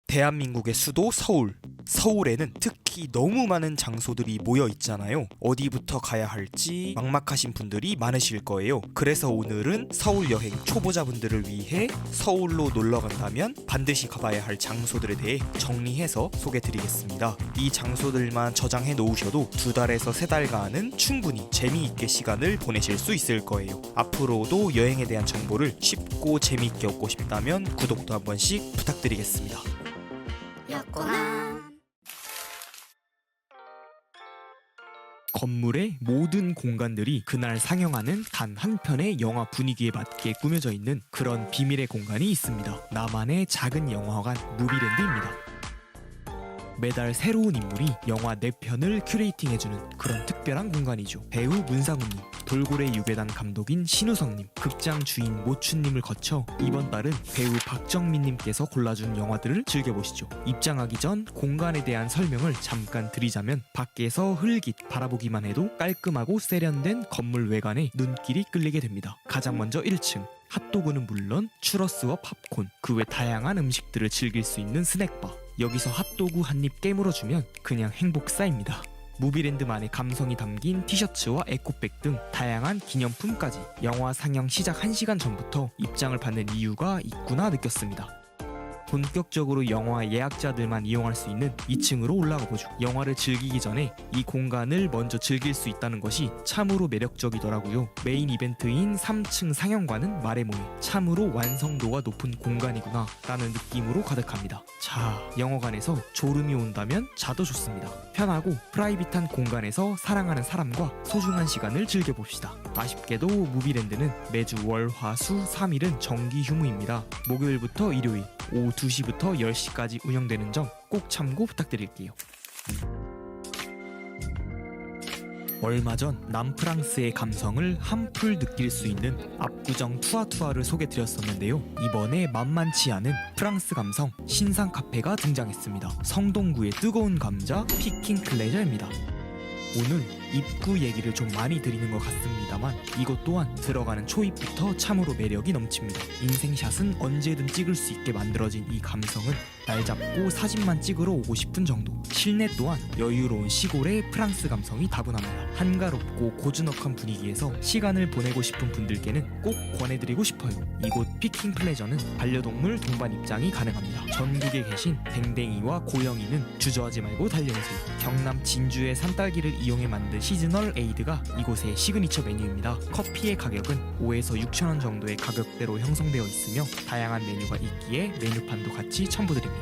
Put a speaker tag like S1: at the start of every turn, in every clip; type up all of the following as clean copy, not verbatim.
S1: 대한민국의 수도 서울. 서울에는 특히 너무 많은 장소들이 모여 있잖아요. 어디부터 가야 할지 막막하신 분들이 많으실 거예요. 그래서 오늘은 서울 여행 초보자분들을 위해 서울로 놀러 간다면 반드시 가봐야 할 장소들에 대해 정리해서 소개드리겠습니다. 이 장소들만 저장해 놓으셔도 2달에서 3달간은 충분히 재미있게 시간을 보내실 수 있을 거예요. 앞으로도 여행에 대한 정보를 쉽고 재미있게 얻고 싶다면 구독도 한 번씩 부탁드리겠습니다. 건물의 모든 공간들이 그날 상영하는 단 한 편의 영화 분위기에 맞게 꾸며져 있는 그런 비밀의 공간이 있습니다. 나만의 작은 영화관 무비랜드입니다. 매달 새로운 인물이 영화 4편을 큐레이팅해주는 그런 특별한 공간이죠. 배우 문상훈님, 돌고래 유배단 감독인 신우성님, 극장 주인 모춘님을 거쳐 이번 달은 배우 박정민님께서 골라준 영화들을 즐겨보시죠. 입장하기 전 공간에 대한 설명을 잠깐 드리자면, 밖에서 흙깃 바라보기만 해도 깔끔하고 세련된 건물 외관에 눈길이 끌리게 됩니다. 가장 먼저 1층. 핫도그는 물론 추러스와 팝콘, 그 외 다양한 음식들을 즐길 수 있는 스낵바. 여기서 핫도그 한 입 깨물어주면 그냥 행복 쌓입니다. 무비랜드만의 감성이 담긴 티셔츠와 에코백 등 다양한 기념품까지 영화 상영 시작 1시간 전부터 입장을 받는 이유가 있구나 느꼈습니다. 본격적으로 영화 예약자들만 이용할 수 있는 2층으로 올라가 보죠. 영화를 즐기기 전에 이 공간을 먼저 즐길 수 있다는 것이 참으로 매력적이더라고요. 메인 이벤트인 3층 상영관은 말해 뭐해 참으로 완성도가 높은 공간이구나 라는 느낌으로 가득합니다. 자, 영화관에서 졸음이 온다면 자도 좋습니다. 편하고 프라이빗한 공간에서 사랑하는 사람과 소중한 시간을 즐겨봅시다. 아쉽게도 무비랜드는 매주 월, 화, 수, 3일은 정기 휴무입니다. 목요일부터 일요일 오후 2시부터 10시까지 운영되는 점 꼭 참고 부탁드릴게요. 얼마 전 남프랑스의 감성을 한풀 느낄 수 있는 압구정 투아투아를 소개드렸었는데요. 이번에 만만치 않은 프랑스 감성 신상 카페가 등장했습니다. 성동구의 뜨거운 감자 피킹 플레저입니다. 오늘 입구 얘기를 좀 많이 드리는 것 같습니다만, 이것 또한 들어가는 초입부터 참으로 매력이 넘칩니다. 인생샷은 언제든 찍을 수 있게 만들어진 이 감성은 날 잡고 사진만 찍으러 오고 싶은 정도. 실내 또한 여유로운 시골의 프랑스 감성이 다분합니다. 한가롭고 고즈넉한 분위기에서 시간을 보내고 싶은 분들께는 꼭 권해드리고 싶어요. 이곳 피킹 플레저는 반려동물 동반 입장이 가능합니다. 전국에 계신 댕댕이와 고영이는 주저하지 말고 달려오세요. 경남 진주의 산딸기를 이용해 만든 시즈널 에이드가 이곳의 시그니처 메뉴입니다. 커피의 가격은 5에서 6,000원 정도의 가격대로 형성되어 있으며 다양한 메뉴가 있기에 메뉴판도 같이 첨부드립니다.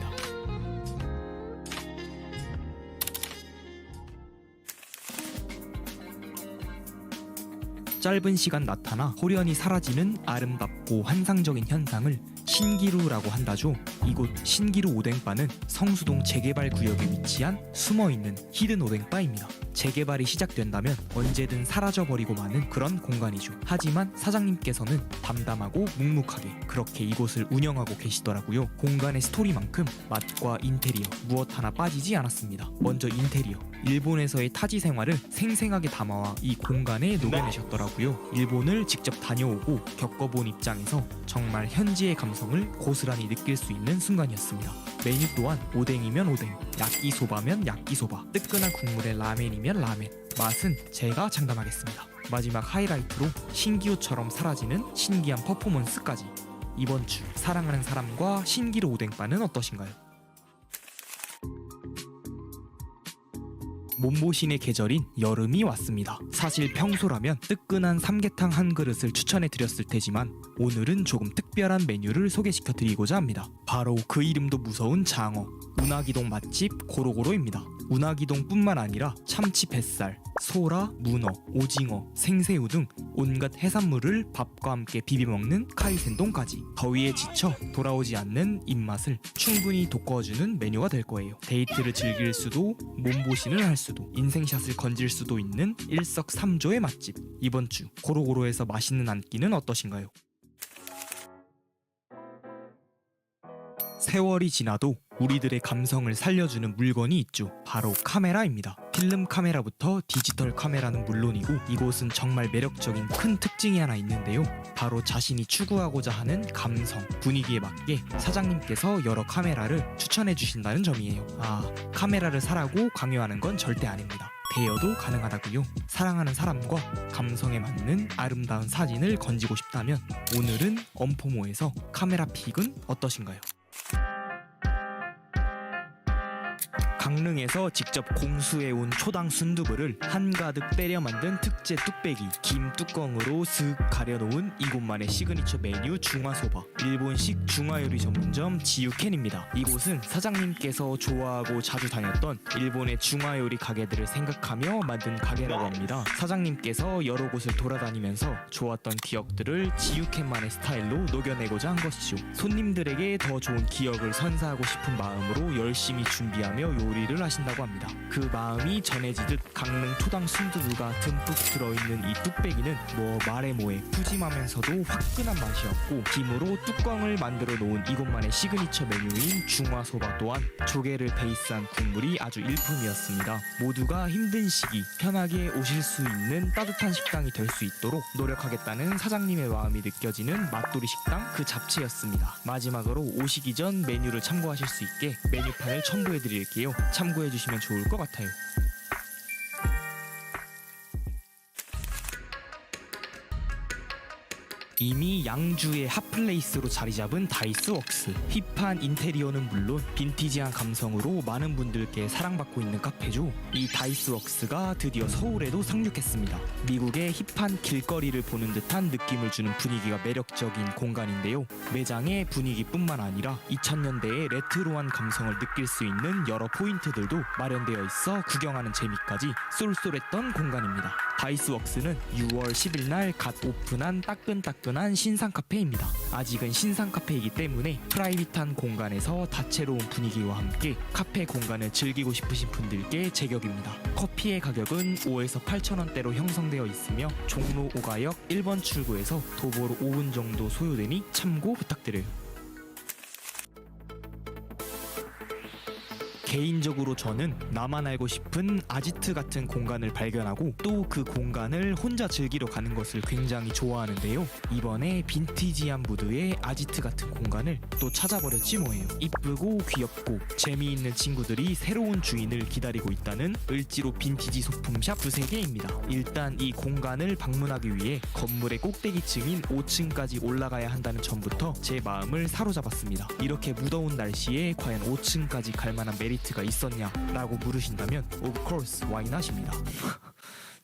S1: 짧은 시간 나타나 호련히 사라지는 아름답고 환상적인 현상을 신기루라고 한다죠. 이곳 신기루 오뎅바는 성수동 재개발 구역에 위치한 숨어있는 히든 오뎅바입니다. 재개발이 시작된다면 언제든 사라져버리고 마는 그런 공간이죠. 하지만 사장님께서는 담담하고 묵묵하게 그렇게 이곳을 운영하고 계시더라고요. 공간의 스토리만큼 맛과 인테리어 무엇 하나 빠지지 않았습니다. 먼저 인테리어. 일본에서의 타지 생활을 생생하게 담아와 이 공간에 녹여내셨더라고요. 일본을 직접 다녀오고 겪어본 입장에서 정말 현지의 감성을 고스란히 느낄 수 있는 순간이었습니다. 메뉴 또한 오뎅이면 오뎅, 야끼소바면 야끼소바, 뜨끈한 국물에 라멘이면 라멘. 맛은 제가 장담하겠습니다. 마지막 하이라이트로 신기루처럼 사라지는 신기한 퍼포먼스까지. 이번 주 사랑하는 사람과 신기루 오뎅바는 어떠신가요? 몸보신의 계절인 여름이 왔습니다. 사실 평소라면 뜨끈한 삼계탕 한 그릇을 추천해드렸을 테지만 오늘은 조금 특별한 메뉴를 소개시켜드리고자 합니다. 바로 그 이름도 무서운 장어, 운하기동 맛집 고로고로입니다. 운하기동뿐만 아니라 참치 뱃살, 소라, 문어, 오징어, 생새우 등 온갖 해산물을 밥과 함께 비벼먹는 카이센동까지 더위에 지쳐 돌아오지 않는 입맛을 충분히 돋궈주는 메뉴가 될 거예요. 데이트를 즐길 수도, 몸보신을 할 수도, 인생샷을 건질 수도 있는 일석삼조의 맛집. 이번 주 고로고로에서 맛있는 한 끼는 어떠신가요? 세월이 지나도 우리들의 감성을 살려주는 물건이 있죠. 바로 카메라입니다. 필름 카메라부터 디지털 카메라는 물론이고 이곳은 정말 매력적인 큰 특징이 하나 있는데요. 바로 자신이 추구하고자 하는 감성, 분위기에 맞게 사장님께서 여러 카메라를 추천해 주신다는 점이에요. 카메라를 사라고 강요하는 건 절대 아닙니다. 대여도 가능하다고요. 사랑하는 사람과 감성에 맞는 아름다운 사진을 건지고 싶다면 오늘은 엄포모에서 카메라 픽은 어떠신가요? 강릉에서 직접 공수해온 초당 순두부를 한가득 때려 만든 특제 뚝배기, 김 뚜껑으로 슥 가려놓은 이곳만의 시그니처 메뉴 중화소바, 일본식 중화요리 전문점 지유켄입니다. 이곳은 사장님께서 좋아하고 자주 다녔던 일본의 중화요리 가게들을 생각하며 만든 가게라고 합니다. 사장님께서 여러 곳을 돌아다니면서 좋았던 기억들을 지유켄만의 스타일로 녹여내고자 한 것이죠. 손님들에게 더 좋은 기억을 선사하고 싶은 마음으로 열심히 준비하며 요리를 하신다고 합니다. 그 마음이 전해지듯 강릉 초당 순두부가 듬뿍 들어있는 이 뚝배기는 뭐 말해 뭐해 푸짐하면서도 화끈한 맛이었고, 김으로 뚜껑을 만들어 놓은 이곳만의 시그니처 메뉴인 중화소바 또한 조개를 베이스한 국물이 아주 일품이었습니다. 모두가 힘든 시기 편하게 오실 수 있는 따뜻한 식당이 될 수 있도록 노력하겠다는 사장님의 마음이 느껴지는 맛돌이 식당 그 잡채였습니다. 마지막으로 오시기 전 메뉴를 참고하실 수 있게 메뉴판을 첨부해 드릴게요. 참고해 주시면 좋을 것 같아요. 이미 양주의 핫플레이스로 자리잡은 다이스웍스. 힙한 인테리어는 물론 빈티지한 감성으로 많은 분들께 사랑받고 있는 카페죠. 이 다이스웍스가 드디어 서울에도 상륙했습니다. 미국의 힙한 길거리를 보는 듯한 느낌을 주는 분위기가 매력적인 공간인데요. 매장의 분위기뿐만 아니라 2000년대의 레트로한 감성을 느낄 수 있는 여러 포인트들도 마련되어 있어 구경하는 재미까지 쏠쏠했던 공간입니다. 다이스웍스는 6월 10일 날 갓 오픈한 따끈따끈한 신상 카페입니다. 아직은 신상 카페이기 때문에 프라이빗한 공간에서 다채로운 분위기와 함께 카페 공간을 즐기고 싶으신 분들께 제격입니다. 커피의 가격은 5에서 8,000원대로 형성되어 있으며 종로 5가역 1번 출구에서 도보로 5분 정도 소요되니 참고 부탁드려요. 개인적으로 저는 나만 알고 싶은 아지트 같은 공간을 발견하고 또 그 공간을 혼자 즐기러 가는 것을 굉장히 좋아하는데요. 이번에 빈티지한 무드의 아지트 같은 공간을 또 찾아버렸지 뭐예요. 이쁘고 귀엽고 재미있는 친구들이 새로운 주인을 기다리고 있다는 을지로 빈티지 소품샵 두세 개입니다. 일단 이 공간을 방문하기 위해 건물의 꼭대기층인 5층까지 올라가야 한다는 점부터 제 마음을 사로잡았습니다. 이렇게 무더운 날씨에 과연 5층까지 갈 만한 메리트가 있었냐 라고 물으신다면 of course why not입니다.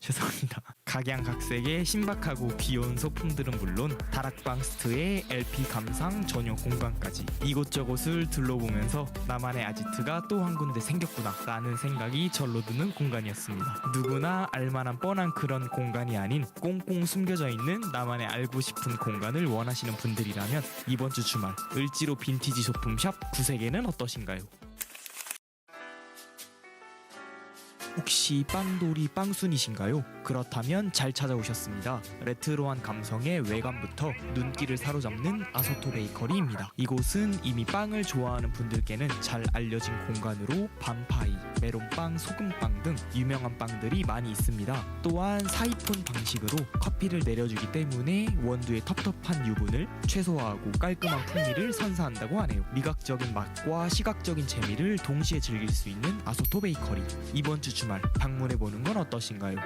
S1: 죄송합니다. 각양각색의 신박하고 귀여운 소품들은 물론 다락방 스트의 LP 감상 전용 공간까지 이곳저곳을 둘러보면서 나만의 아지트가 또 한 군데 생겼구나 라는 생각이 절로 드는 공간이었습니다. 누구나 알만한 뻔한 그런 공간이 아닌 꽁꽁 숨겨져 있는 나만의 알고 싶은 공간을 원하시는 분들이라면 이번 주 주말 을지로 빈티지 소품샵 구세계는 어떠신가요? 혹시 빵돌이 빵순이신가요? 그렇다면 잘 찾아오셨습니다. 레트로한 감성의 외관부터 눈길을 사로잡는 아소토 베이커리입니다. 이곳은 이미 빵을 좋아하는 분들께는 잘 알려진 공간으로 밤파이, 메론빵, 소금빵 등 유명한 빵들이 많이 있습니다. 또한 사이폰 방식으로 커피를 내려주기 때문에 원두의 텁텁한 유분을 최소화하고 깔끔한 풍미를 선사한다고 하네요. 미각적인 맛과 시각적인 재미를 동시에 즐길 수 있는 아소토 베이커리. 이번 주 주말 방문해보는 건 어떠신가요?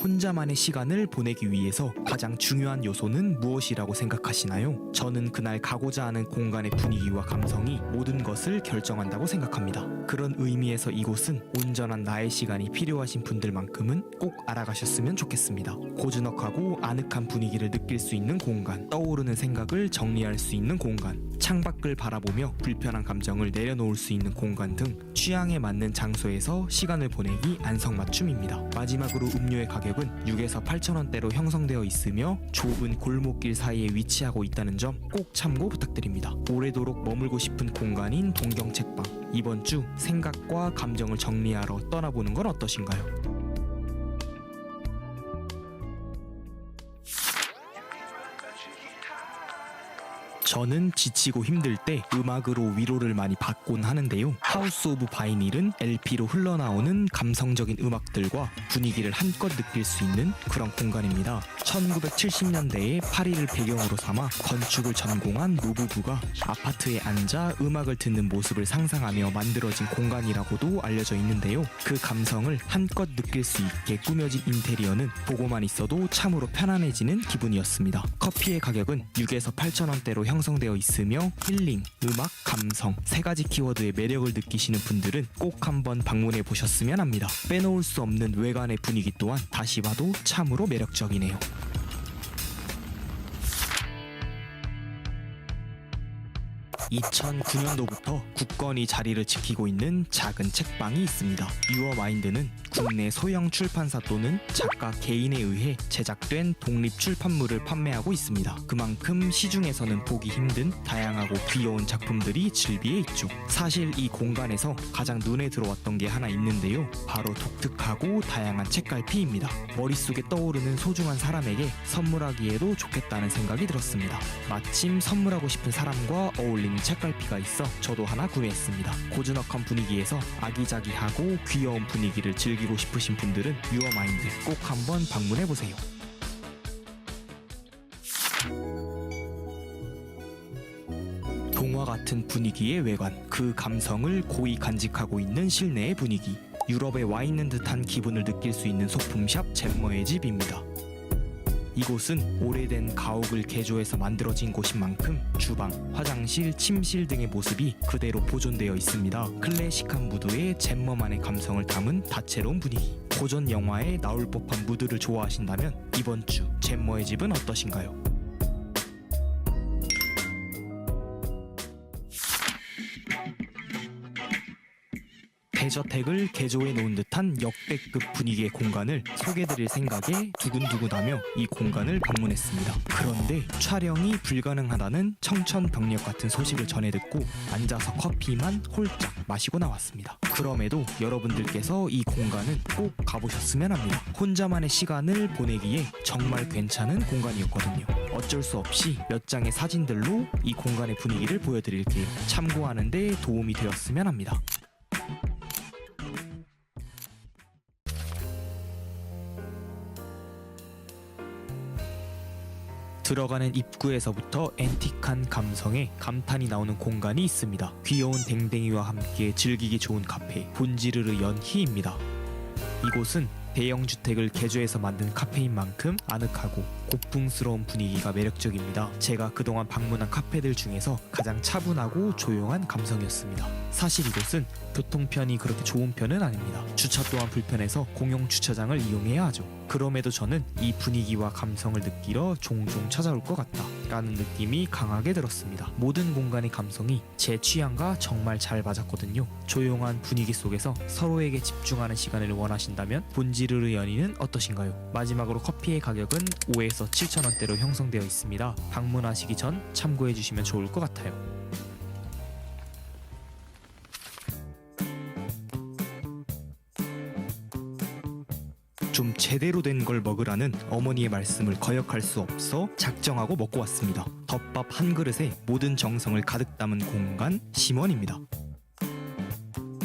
S1: 혼자만의 시간을 보내기 위해서 가장 중요한 요소는 무엇이라고 생각하시나요? 저는 그날 가고자 하는 공간의 분위기와 감성이 모든 것을 결정한다고 생각합니다. 그런 의미에서 이곳은 온전한 나의 시간이 필요하신 분들만큼은 꼭 알아가셨으면 좋겠습니다. 고즈넉하고 아늑한 분위기를 느낄 수 있는 공간, 떠오르는 생각을 정리할 수 있는 공간, 창밖을 바라보며 불편한 감정을 내려놓을 수 있는 공간 등 취향에 맞는 장소에서 시간을 보내기 안성맞춤입니다. 마지막으로 음료의 가격은 6에서 8,000원대로 형성되어 있으며 좁은 골목길 사이에 위치하고 있다는 점 꼭 참고 부탁드립니다. 오래도록 머물고 싶은 공간인 동경 책방. 이번 주 생각과 감정을 정리하러 떠나보는 건 어떠신가요? 저는 지치고 힘들 때 음악으로 위로를 많이 받곤 하는데요. 하우스 오브 바이닐은 LP로 흘러나오는 감성적인 음악들과 분위기를 한껏 느낄 수 있는 그런 공간입니다. 1970년대에 파리를 배경으로 삼아 건축을 전공한 노부부가 아파트에 앉아 음악을 듣는 모습을 상상하며 만들어진 공간이라고도 알려져 있는데요. 그 감성을 한껏 느낄 수 있게 꾸며진 인테리어는 보고만 있어도 참으로 편안해지는 기분이었습니다. 커피의 가격은 6에서 8,000원대로 형성되어 있으며 힐링, 음악, 감성 세 가지 키워드의 매력을 느끼시는 분들은 꼭 한번 방문해 보셨으면 합니다. 빼놓을 수 없는 외관의 분위기 또한 다시 봐도 참으로 매력적이네요. 2009년도부터 굳건히 자리를 지키고 있는 작은 책방이 있습니다. 유어마인드는 국내 소형 출판사 또는 작가 개인에 의해 제작된 독립 출판물을 판매하고 있습니다. 그만큼 시중에서는 보기 힘든 다양하고 귀여운 작품들이 즐비해 있죠. 사실 이 공간에서 가장 눈에 들어왔던 게 하나 있는데요. 바로 독특하고 다양한 책갈피입니다. 머릿속에 떠오르는 소중한 사람에게 선물하기에도 좋겠다는 생각이 들었습니다. 마침 선물하고 싶은 사람과 어울리는 책갈피가 있어 저도 하나 구매했습니다. 고즈넉한 분위기에서 아기자기하고 귀여운 분위기를 즐기고 싶으신 분들은 유어마인드 꼭 한번 방문해보세요. 동화 같은 분위기의 외관, 그 감성을 고이 간직하고 있는 실내의 분위기. 유럽에 와 있는 듯한 기분을 느낄 수 있는 소품샵 잼머의 집입니다. 이곳은 오래된 가옥을 개조해서 만들어진 곳인 만큼 주방, 화장실, 침실 등의 모습이 그대로 보존되어 있습니다. 클래식한 무드에 잼머만의 감성을 담은 다채로운 분위기. 고전 영화에 나올 법한 무드를 좋아하신다면 이번 주 잼머의 집은 어떠신가요? 대저택을 개조해 놓은 듯한 역대급 분위기의 공간을 소개드릴 생각에 두근두근하며 이 공간을 방문했습니다. 그런데 촬영이 불가능하다는 청천벽력 같은 소식을 전해 듣고 앉아서 커피만 홀짝 마시고 나왔습니다. 그럼에도 여러분들께서 이 공간은 꼭 가보셨으면 합니다. 혼자만의 시간을 보내기에 정말 괜찮은 공간이었거든요. 어쩔 수 없이 몇 장의 사진들로 이 공간의 분위기를 보여드릴게요. 참고하는 데 도움이 되었으면 합니다. 들어가는 입구에서부터 앤틱한 감성에 감탄이 나오는 공간이 있습니다. 귀여운 댕댕이와 함께 즐기기 좋은 카페 본지르르 연희입니다. 이곳은 대형 주택을 개조해서 만든 카페인 만큼 아늑하고 고풍스러운 분위기가 매력적입니다. 제가 그동안 방문한 카페들 중에서 가장 차분하고 조용한 감성이었습니다. 사실 이곳은 교통편이 그렇게 좋은 편은 아닙니다. 주차 또한 불편해서 공용 주차장을 이용해야 하죠. 그럼에도 저는 이 분위기와 감성을 느끼러 종종 찾아올 것 같다 라는 느낌이 강하게 들었습니다. 모든 공간의 감성이 제 취향과 정말 잘 맞았거든요. 조용한 분위기 속에서 서로에게 집중하는 시간을 원하신다면 본지르르 연희는 어떠신가요? 마지막으로 커피의 가격은 5에서 7,000원대로 형성되어 있습니다. 방문하시기 전 참고해 주시면 좋을 것 같아요. 좀 제대로 된 걸 먹으라는 어머니의 말씀을 거역할 수 없어 작정하고 먹고 왔습니다. 덮밥 한 그릇에 모든 정성을 가득 담은 공간 심원입니다.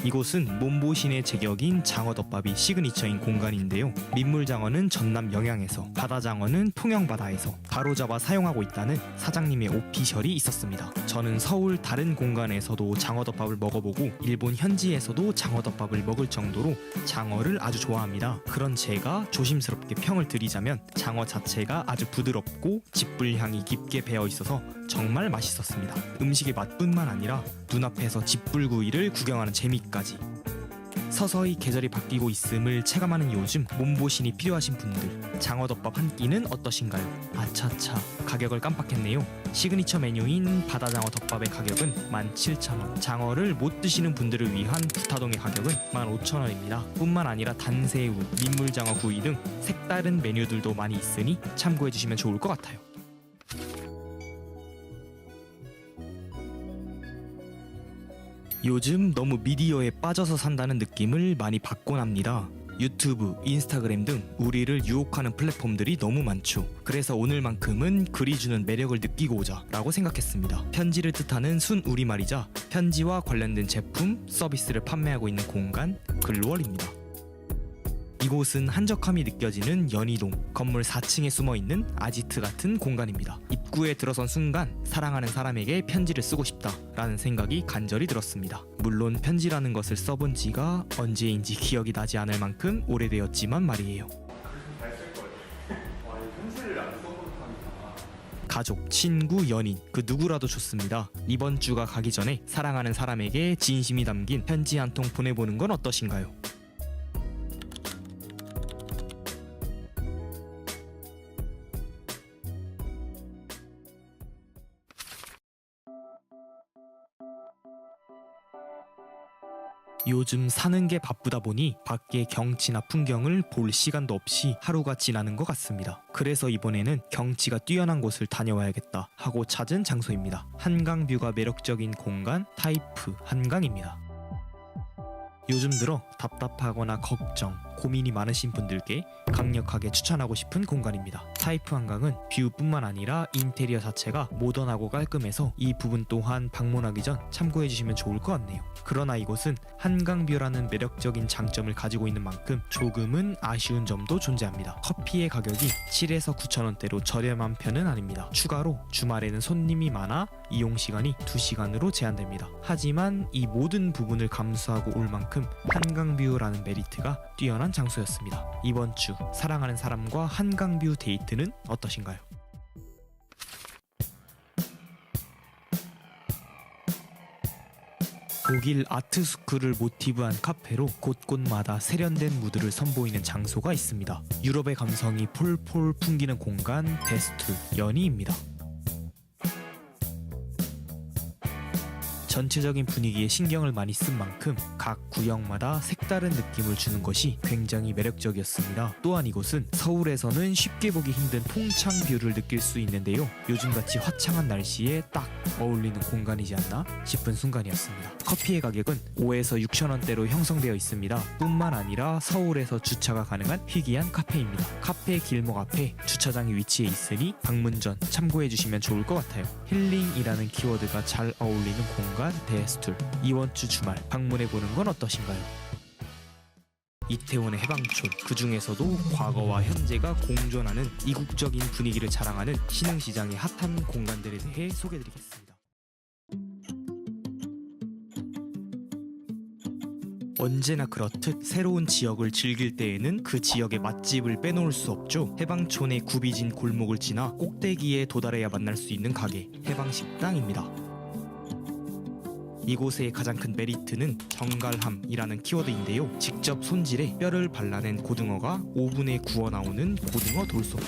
S1: 이곳은 몸보신의 제격인 장어덮밥이 시그니처인 공간인데요. 민물장어는 전남 영양에서, 바다장어는 통영바다에서 바로잡아 사용하고 있다는 사장님의 오피셜이 있었습니다. 저는 서울 다른 공간에서도 장어덮밥을 먹어보고 일본 현지에서도 장어덮밥을 먹을 정도로 장어를 아주 좋아합니다. 그런 제가 조심스럽게 평을 드리자면 장어 자체가 아주 부드럽고 집불향이 깊게 배어 있어서 정말 맛있었습니다. 음식의 맛뿐만 아니라 눈앞에서 집불구이를 구경하는 재미까지. 서서히 계절이 바뀌고 있음을 체감하는 요즘 몸보신이 필요하신 분들, 장어덮밥 한 끼는 어떠신가요? 아차차, 가격을 깜빡했네요. 시그니처 메뉴인 바다장어 덮밥의 가격은 17,000원, 장어를 못 드시는 분들을 위한 부타동의 가격은 15,000원입니다. 뿐만 아니라 단새우, 민물장어 구이 등 색다른 메뉴들도 많이 있으니 참고해주시면 좋을 것 같아요. 요즘 너무 미디어에 빠져서 산다는 느낌을 많이 받곤 합니다. 유튜브, 인스타그램 등 우리를 유혹하는 플랫폼들이 너무 많죠. 그래서 오늘만큼은 글이 주는 매력을 느끼고자 라고 생각했습니다. 편지를 뜻하는 순 우리말이자 편지와 관련된 제품, 서비스를 판매하고 있는 공간 글로월입니다. 이곳은 한적함이 느껴지는 연희동 건물 4층에 숨어있는 아지트 같은 공간입니다. 입구에 들어선 순간 사랑하는 사람에게 편지를 쓰고 싶다 라는 생각이 간절히 들었습니다. 물론 편지라는 것을 써본 지가 언제인지 기억이 나지 않을 만큼 오래되었지만 말이에요. 가족, 친구, 연인 그 누구라도 좋습니다. 이번 주가 가기 전에 사랑하는 사람에게 진심이 담긴 편지 한 통 보내보는 건 어떠신가요? 요즘 사는 게 바쁘다 보니 밖의 경치나 풍경을 볼 시간도 없이 하루가 지나는 것 같습니다. 그래서 이번에는 경치가 뛰어난 곳을 다녀와야겠다 하고 찾은 장소입니다. 한강뷰가 매력적인 공간 타이프 한강입니다. 요즘 들어 답답하거나 걱정, 고민이 많으신 분들께 강력하게 추천하고 싶은 공간입니다. 타이프 한강은 뷰뿐만 아니라 인테리어 자체가 모던하고 깔끔해서 이 부분 또한 방문하기 전 참고해주시면 좋을 것 같네요. 그러나 이곳은 한강뷰라는 매력적인 장점을 가지고 있는 만큼 조금은 아쉬운 점도 존재합니다. 커피의 가격이 7에서 9,000원대로 저렴한 편은 아닙니다. 추가로 주말에는 손님이 많아 이용시간이 2시간으로 제한됩니다. 하지만 이 모든 부분을 감수하고 올 만큼 한강뷰라는 메리트가 뛰어난 장소였습니다. 이번 주 사랑하는 사람과 한강뷰 데이트는 어떠신가요? 독일 아트스쿨을 모티브한 카페로 곳곳마다 세련된 무드를 선보이는 장소가 있습니다. 유럽의 감성이 폴폴 풍기는 공간 데스툴 연희입니다. 전체적인 분위기에 신경을 많이 쓴 만큼 각 구역마다 색다른 느낌을 주는 것이 굉장히 매력적이었습니다. 또한 이곳은 서울에서는 쉽게 보기 힘든 통창 뷰를 느낄 수 있는데요. 요즘같이 화창한 날씨에 딱 어울리는 공간이지 않나 싶은 순간이었습니다. 커피의 가격은 5에서 6,000원대로 형성되어 있습니다. 뿐만 아니라 서울에서 주차가 가능한 희귀한 카페입니다. 카페 길목 앞에 주차장이 위치해 있으니 방문 전 참고해주시면 좋을 것 같아요. 힐링이라는 키워드가 잘 어울리는 공간 데스툴, 이번 주 주말 방문해보는 건 어떠신가요? 이태원의 해방촌, 그 중에서도 과거와 현재가 공존하는 이국적인 분위기를 자랑하는 신흥시장의 핫한 공간들에 대해 소개해드리겠습니다. 언제나 그렇듯 새로운 지역을 즐길 때에는 그 지역의 맛집을 빼놓을 수 없죠. 해방촌의 굽이진 골목을 지나 꼭대기에 도달해야 만날 수 있는 가게, 해방식당입니다. 이곳의 가장 큰 메리트는 정갈함이라는 키워드인데요. 직접 손질해 뼈를 발라낸 고등어가 오븐에 구워 나오는 고등어 돌솥밥,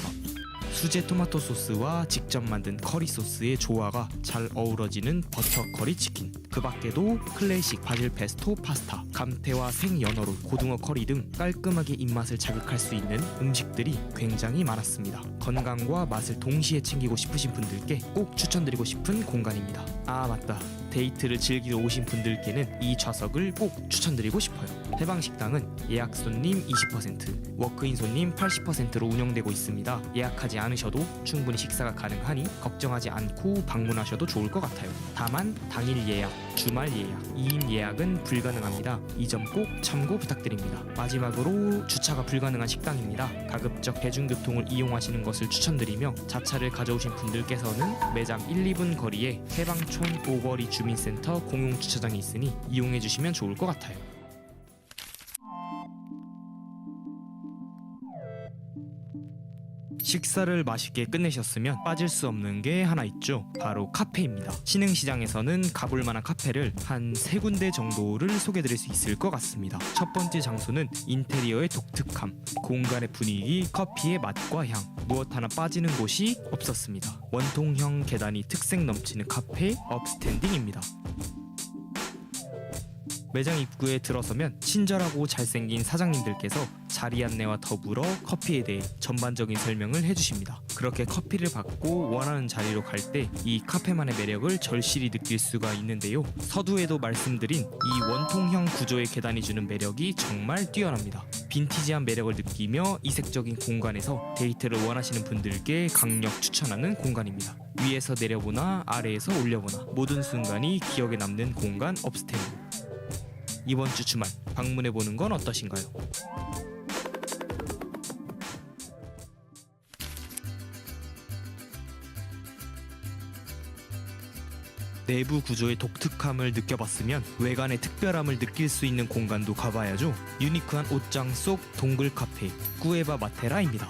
S1: 수제 토마토 소스와 직접 만든 커리 소스의 조화가 잘 어우러지는 버터 커리 치킨, 그 밖에도 클래식 바질 페스토 파스타, 감태와 생연어로 고등어 커리 등 깔끔하게 입맛을 자극할 수 있는 음식들이 굉장히 많았습니다. 건강과 맛을 동시에 챙기고 싶으신 분들께 꼭 추천드리고 싶은 공간입니다. 아 맞다, 데이트를 즐기러 오신 분들께는 이 좌석을 꼭 추천드리고 싶어요. 해방식당은 예약 손님 20%, 워크인 손님 80%로 운영되고 있습니다. 예약하지 않으셔도 충분히 식사가 가능하니 걱정하지 않고 방문하셔도 좋을 것 같아요. 다만 당일 예약, 주말 예약, 2인 예약은 불가능합니다. 이 점 꼭 참고 부탁드립니다. 마지막으로 주차가 불가능한 식당입니다. 가급적 대중교통을 이용하시는 것을 추천드리며 자차를 가져오신 분들께서는 매장 1, 2분 거리에 해방촌 오거리 주민센터 공용 주차장이 있으니 이용해 주시면 좋을 것 같아요. 식사를 맛있게 끝내셨으면 빠질 수 없는 게 하나 있죠. 바로 카페입니다. 신흥시장에서는 가볼 만한 카페를 한 3군데 정도를 소개드릴 수 있을 것 같습니다. 첫 번째 장소는 인테리어의 독특함, 공간의 분위기, 커피의 맛과 향, 무엇 하나 빠지는 곳이 없었습니다. 원통형 계단이 특색 넘치는 카페 업스탠딩입니다. 매장 입구에 들어서면 친절하고 잘생긴 사장님들께서 자리 안내와 더불어 커피에 대해 전반적인 설명을 해주십니다. 그렇게 커피를 받고 원하는 자리로 갈 때 이 카페만의 매력을 절실히 느낄 수가 있는데요. 서두에도 말씀드린 이 원통형 구조의 계단이 주는 매력이 정말 뛰어납니다. 빈티지한 매력을 느끼며 이색적인 공간에서 데이트를 원하시는 분들께 강력 추천하는 공간입니다. 위에서 내려보나 아래에서 올려보나 모든 순간이 기억에 남는 공간 업스탠드. 이번 주 주말 방문해보는 건 어떠신가요? 내부 구조의 독특함을 느껴봤으면 외관의 특별함을 느낄 수 있는 공간도 가봐야죠. 유니크한 옷장 속 동굴 카페 꾸에바 마테라입니다.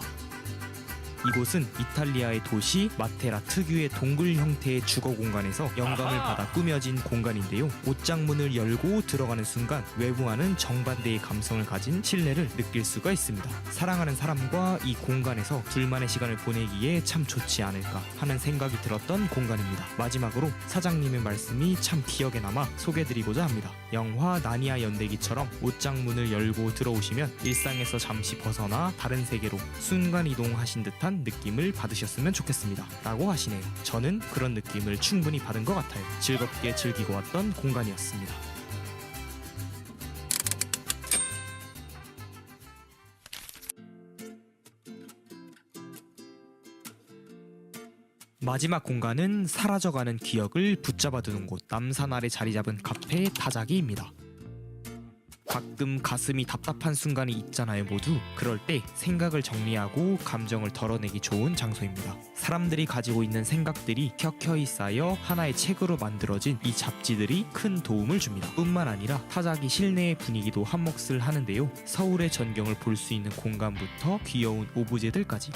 S1: 이곳은 이탈리아의 도시 마테라 특유의 동굴 형태의 주거 공간에서 영감을 받아 꾸며진 공간인데요. 옷장 문을 열고 들어가는 순간 외부와는 정반대의 감성을 가진 실내를 느낄 수가 있습니다. 사랑하는 사람과 이 공간에서 둘만의 시간을 보내기에 참 좋지 않을까 하는 생각이 들었던 공간입니다. 마지막으로 사장님의 말씀이 참 기억에 남아 소개드리고자 합니다. 영화 나니아 연대기처럼 옷장 문을 열고 들어오시면 일상에서 잠시 벗어나 다른 세계로 순간 이동하신 듯한 느낌을 받으셨으면 좋겠습니다 라고 하시네요. 저는 그런 느낌을 충분히 받은 것 같아요. 즐겁게 즐기고 왔던 공간이었습니다. 마지막 공간은 사라져가는 기억을 붙잡아두는 곳 남산 아래 자리 잡은 카페 타자기입니다. 가끔 가슴이 답답한 순간이 있잖아요 모두. 그럴 때 생각을 정리하고 감정을 덜어내기 좋은 장소입니다. 사람들이 가지고 있는 생각들이 켜켜이 쌓여 하나의 책으로 만들어진 이 잡지들이 큰 도움을 줍니다. 뿐만 아니라 타자기 실내의 분위기도 한몫을 하는데요. 서울의 전경을 볼 수 있는 공간부터 귀여운 오브제들까지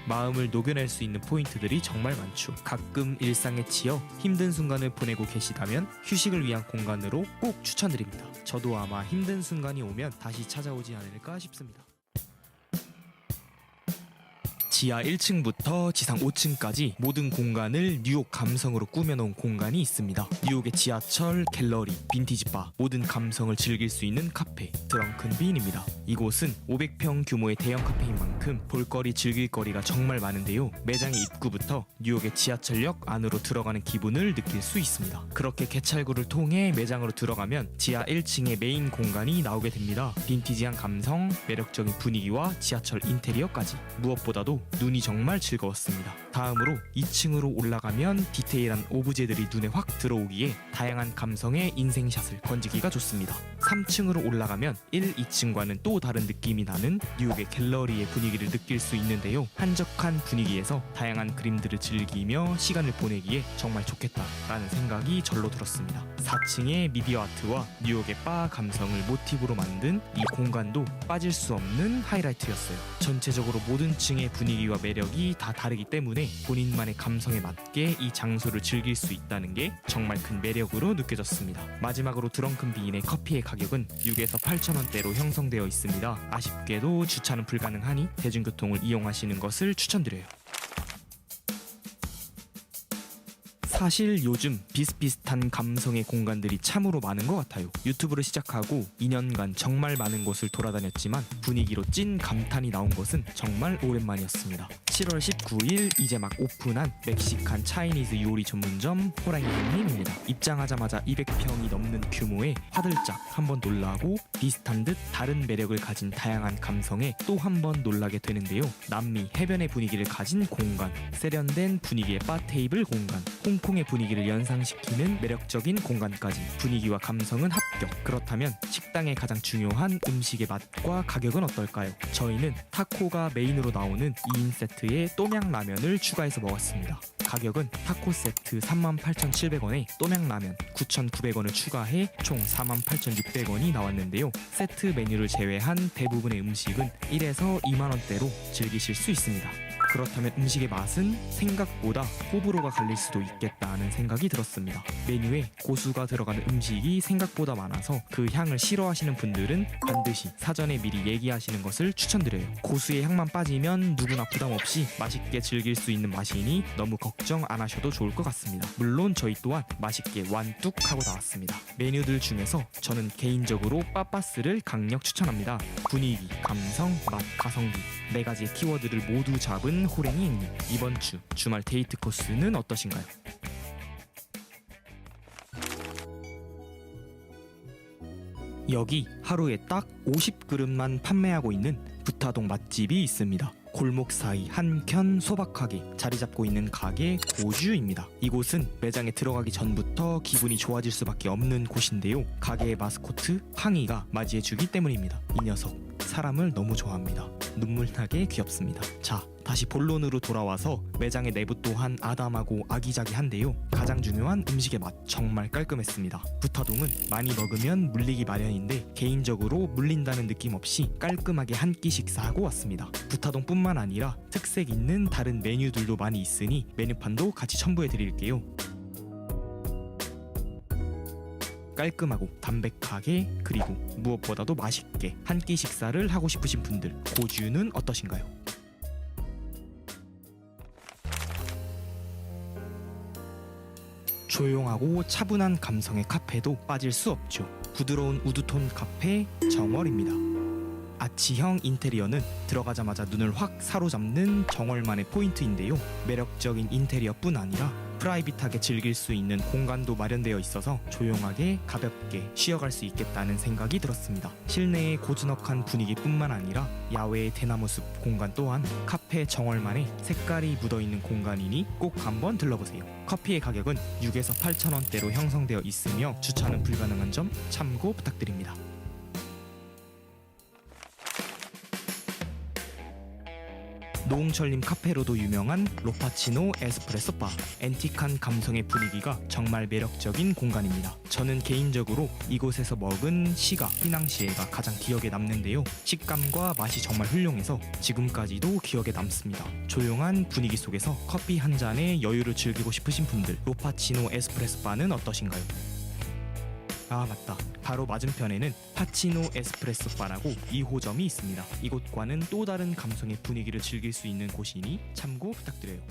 S1: 마음을 녹여낼 수 있는 포인트들이 정말 많죠. 가끔 일상에 치여 힘든 순간을 보내고 계시다면 휴식을 위한 공간으로 꼭 추천드립니다. 저도 아마 힘든 순간이 오면 다시 찾아오지 않을까 싶습니다. 지하 1층부터 지상 5층까지 모든 공간을 뉴욕 감성으로 꾸며놓은 공간이 있습니다. 뉴욕의 지하철, 갤러리, 빈티지바 모든 감성을 즐길 수 있는 카페 드렁큰 빈입니다. 이곳은 500평 규모의 대형 카페인 만큼 볼거리 즐길거리가 정말 많은데요. 매장의 입구부터 뉴욕의 지하철역 안으로 들어가는 기분을 느낄 수 있습니다. 그렇게 개찰구를 통해 매장으로 들어가면 지하 1층의 메인 공간이 나오게 됩니다. 빈티지한 감성, 매력적인 분위기와 지하철 인테리어까지 무엇보다도 눈이 정말 즐거웠습니다. 다음으로 2층으로 올라가면 디테일한 오브제들이 눈에 확 들어오기에 다양한 감성의 인생샷을 건지기가 좋습니다. 3층으로 올라가면 1, 2층과는 또 다른 느낌이 나는 뉴욕의 갤러리의 분위기를 느낄 수 있는데요. 한적한 분위기에서 다양한 그림들을 즐기며 시간을 보내기에 정말 좋겠다라는 생각이 절로 들었습니다. 4층의 미디어 아트와 뉴욕의 바 감성을 모티브로 만든 이 공간도 빠질 수 없는 하이라이트였어요. 전체적으로 모든 층의 분위기와 매력이 다 다르기 때문에 본인만의 감성에 맞게 이 장소를 즐길 수 있다는 게 정말 큰 매력으로 느껴졌습니다. 마지막으로 드렁큰 빈의 커피의 가격은 6에서 8,000원대로 형성되어 있습니다. 아쉽게도 주차는 불가능하니 대중교통을 이용하시는 것을 추천드려요. 사실 요즘 비슷비슷한 감성의 공간들이 참으로 많은 것 같아요. 유튜브를 시작하고 2년간 정말 많은 곳을 돌아다녔지만 분위기로 찐 감탄이 나온 것은 정말 오랜만이었습니다. 7월 19일 이제 막 오픈한 멕시칸 차이니즈 요리 전문점 호랑이 형님입니다. 입장하자마자 200평이 넘는 규모의 화들짝 한번 놀라고 비슷한 듯 다른 매력을 가진 다양한 감성에 또 한 번 놀라게 되는데요. 남미 해변의 분위기를 가진 공간, 세련된 분위기의 바 테이블 공간, 홍콩의 분위기를 연상시키는 매력적인 공간까지 분위기와 감성은 합격. 그렇다면 식당의 가장 중요한 음식의 맛과 가격은 어떨까요? 저희는 타코가 메인으로 나오는 2인 세트에 똠양라면을 추가해서 먹었습니다. 가격은 타코 세트 38,700원에 똠양라면 9,900원을 추가해 총 48,600원이 나왔는데요. 세트 메뉴를 제외한 대부분의 음식은 1에서 2만원대로 즐기실 수 있습니다. 그렇다면 음식의 맛은 생각보다 호불호가 갈릴 수도 있겠다는 생각이 들었습니다. 메뉴에 고수가 들어가는 음식이 생각보다 많아서 그 향을 싫어하시는 분들은 반드시 사전에 미리 얘기하시는 것을 추천드려요. 고수의 향만 빠지면 누구나 부담 없이 맛있게 즐길 수 있는 맛이니 너무 걱정 안 하셔도 좋을 것 같습니다. 물론 저희 또한 맛있게 완뚝하고 나왔습니다. 메뉴들 중에서 저는 개인적으로 빠빠스를 강력 추천합니다. 분위기, 감성, 맛, 가성비 4가지의 키워드를 모두 잡은 호랭이 형님. 이번 주 주말 데이트 코스는 어떠신가요? 여기 하루에 딱 50그릇만 판매하고 있는 부타동 맛집이 있습니다. 골목 사이 한켠 소박하게 자리 잡고 있는 가게 고주입니다. 이곳은 매장에 들어가기 전부터 기분이 좋아질 수밖에 없는 곳인데요. 가게의 마스코트 황이가 맞이해주기 때문입니다. 이 녀석 사람을 너무 좋아합니다. 눈물나게 귀엽습니다. 자, 다시 본론으로 돌아와서 매장의 내부 또한 아담하고 아기자기한데요. 가장 중요한 음식의 맛 정말 깔끔했습니다. 부타동은 많이 먹으면 물리기 마련인데 개인적으로 물린다는 느낌 없이 깔끔하게 한 끼 식사하고 왔습니다. 부타동뿐만 아니라 특색 있는 다른 메뉴들도 많이 있으니 메뉴판도 같이 첨부해 드릴게요. 깔끔하고 담백하게 그리고 무엇보다도 맛있게 한 끼 식사를 하고 싶으신 분들 고주는 어떠신가요? 조용하고 차분한 감성의 카페도 빠질 수 없죠. 부드러운 우드톤 카페 정월입니다. 아치형 인테리어는 들어가자마자 눈을 확 사로잡는 정월만의 포인트인데요. 매력적인 인테리어뿐 아니라 프라이빗하게 즐길 수 있는 공간도 마련되어 있어서 조용하게 가볍게 쉬어갈 수 있겠다는 생각이 들었습니다. 실내의 고즈넉한 분위기뿐만 아니라 야외의 대나무숲 공간 또한 카페 정월만의 색깔이 묻어있는 공간이니 꼭 한번 들러보세요. 커피의 가격은 6에서 8,000원대로 형성되어 있으며 주차는 불가능한 점 참고 부탁드립니다. 노홍철님 카페로도 유명한 로파치노 에스프레소 바. 앤틱한 감성의 분위기가 정말 매력적인 공간입니다. 저는 개인적으로 이곳에서 먹은 시가 휘낭시에가 가장 기억에 남는데요. 식감과 맛이 정말 훌륭해서 지금까지도 기억에 남습니다. 조용한 분위기 속에서 커피 한 잔에 여유를 즐기고 싶으신 분들 로파치노 에스프레소 바는 어떠신가요? 아 맞다, 바로 맞은편에는 파치노 에스프레소 바라고 2호점이 있습니다. 이곳과는 또 다른 감성의 분위기를 즐길 수 있는 곳이니 참고 부탁드려요.